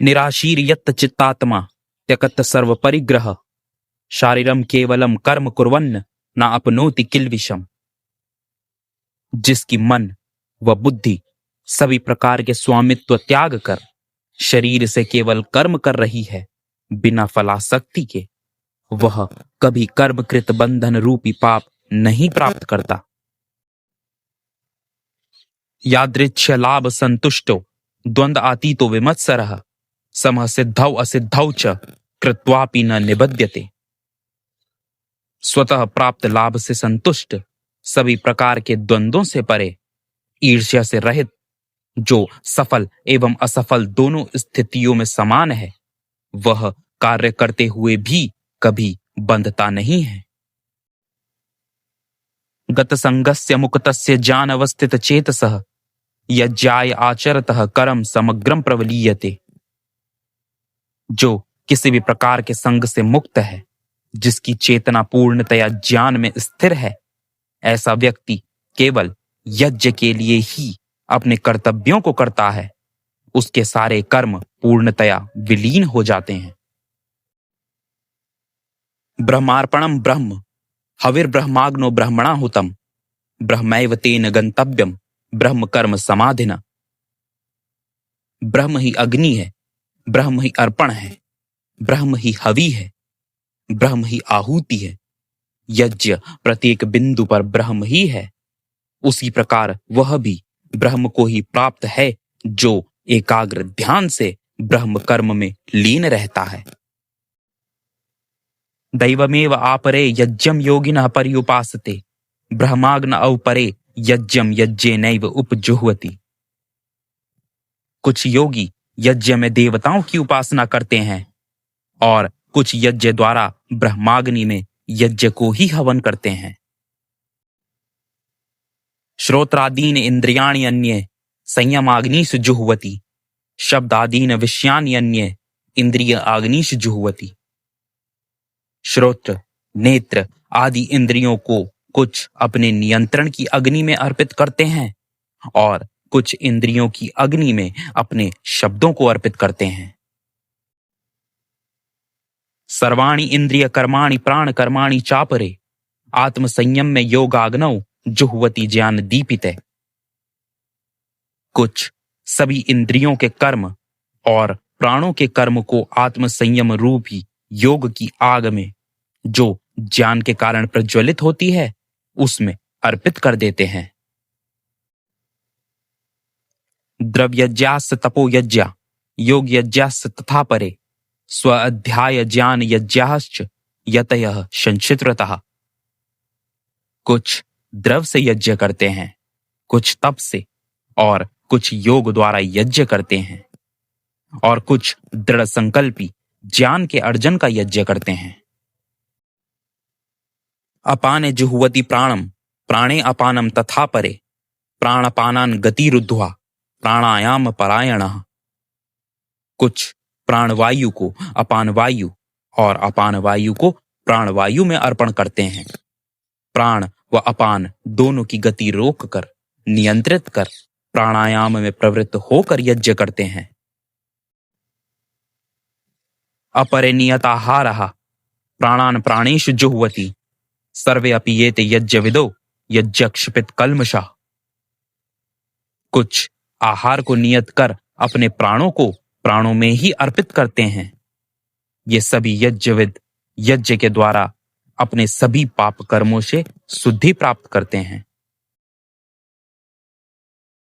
निराशीर यत्त चित्तात्मा त्यकत सर्व परिग्रह शारीरम केवलम कर्म कुर्वन्न ना अपनोति किल्विषम। जिसकी मन व बुद्धि सभी प्रकार के स्वामित्व त्याग कर शरीर से केवल कर्म कर रही है बिना फलासक्ति के, वह कभी कर्मकृत बंधन रूपी पाप नहीं प्राप्त करता। यादृच्छ लाभ संतुष्टो द्वंद्व आतीतो विमत्सरः समः सिद्धौ असिद्धौ च कृत्वापि न निबध्यते। स्वतः प्राप्त लाभ से संतुष्ट, सभी प्रकार के द्वंद्वों से परे, ईर्ष्या से रहित, जो सफल एवं असफल दोनों स्थितियों में समान है, वह कार्य करते हुए भी कभी बंधता नहीं है। गत संगस्य मुक्तस्य ज्ञान अवस्थित चेतसः यज्ञाय आचरतः कर्म समग्रम प्रवलीयते। जो किसी भी प्रकार के संग से मुक्त है, जिसकी चेतना पूर्णतया ज्ञान में स्थिर है, ऐसा व्यक्ति केवल यज्ञ के लिए ही अपने कर्तव्यों को करता है। उसके सारे कर्म पूर्णतया विलीन हो जाते हैं। ब्रह्मार्पणम ब्रह्म हविर्ब्रह्माग्नो ब्रह्मणाहुतम ब्रह्मैव तेन गंतव्यम ब्रह्म कर्म समाधिना। ब्रह्म ही अग्नि है, ब्रह्म ही अर्पण है, ब्रह्म ही हवि है, ब्रह्म ही आहुति है। यज्ञ प्रत्येक बिंदु पर ब्रह्म ही है। उसी प्रकार वह भी ब्रह्म को ही प्राप्त है जो एकाग्र ध्यान से ब्रह्म कर्म में लीन रहता है। दैवमेव आपरे यज्ञम योगिनः पर्युपासते ब्रह्माग्न अवपरे यज्ञम यज्ञेनैव उपजुह्वति। कुछ योगी यज्ञ में देवताओं की उपासना करते हैं और कुछ यज्ञ द्वारा ब्रह्माग्नि में यज्ञ को ही हवन करते हैं। श्रोत्रादीन इंद्रियाणि अन्ये संयमाग्निषु जुह्वति शब्दादीन विषयानि अन्ये इंद्रिय आग्निषु जुह्वति। श्रोत्र, नेत्र आदि इंद्रियों को कुछ अपने नियंत्रण की अग्नि में अर्पित करते हैं और कुछ इंद्रियों की अग्नि में अपने शब्दों को अर्पित करते हैं। सर्वाणि इंद्रिय कर्माणि प्राण कर्माणि चापरे आत्म संयम में योगाग्नौ जुह्वति ज्ञान दीपिते। कुछ सभी इंद्रियों के कर्म और प्राणों के कर्म को आत्म संयम रूपी योग की आग में, जो ज्ञान के कारण प्रज्वलित होती है, उसमें अर्पित कर देते हैं। द्रव्यज्ञास् तपो यज्ञा योग यज्ञास् तथा परे स्व अध्याय ज्ञान यज्ञाश्च यतयः संचित्रतः। कुछ द्रव से यज्ञ करते हैं, कुछ तप से, और कुछ योग द्वारा यज्ञ करते हैं, और कुछ दृढ़ संकल्पी ज्ञान के अर्जन का यज्ञ करते हैं। अपाने जुह्वति प्राणम प्राणे अपानम तथा परे प्राणपानान गतिरुद्ध्वा प्राणायाम परायणः। कुछ प्राणवायु को अपान वायु और अपान वायु को प्राणवायु में अर्पण करते हैं। प्राण व अपान दोनों की गति रोककर, नियंत्रित कर प्राणायाम में प्रवृत्त होकर यज्ञ करते हैं। अपरे नियताहारः प्राणान प्राणेषु जुह्वति सर्वे अपि येते यज्ञविदो यज्ञक्षपित कल्मषः। कुछ आहार को नियत कर अपने प्राणों को प्राणों में ही अर्पित करते हैं। ये सभी यज्ञविद यज्ञ के द्वारा अपने सभी पाप कर्मों से शुद्धि प्राप्त करते हैं।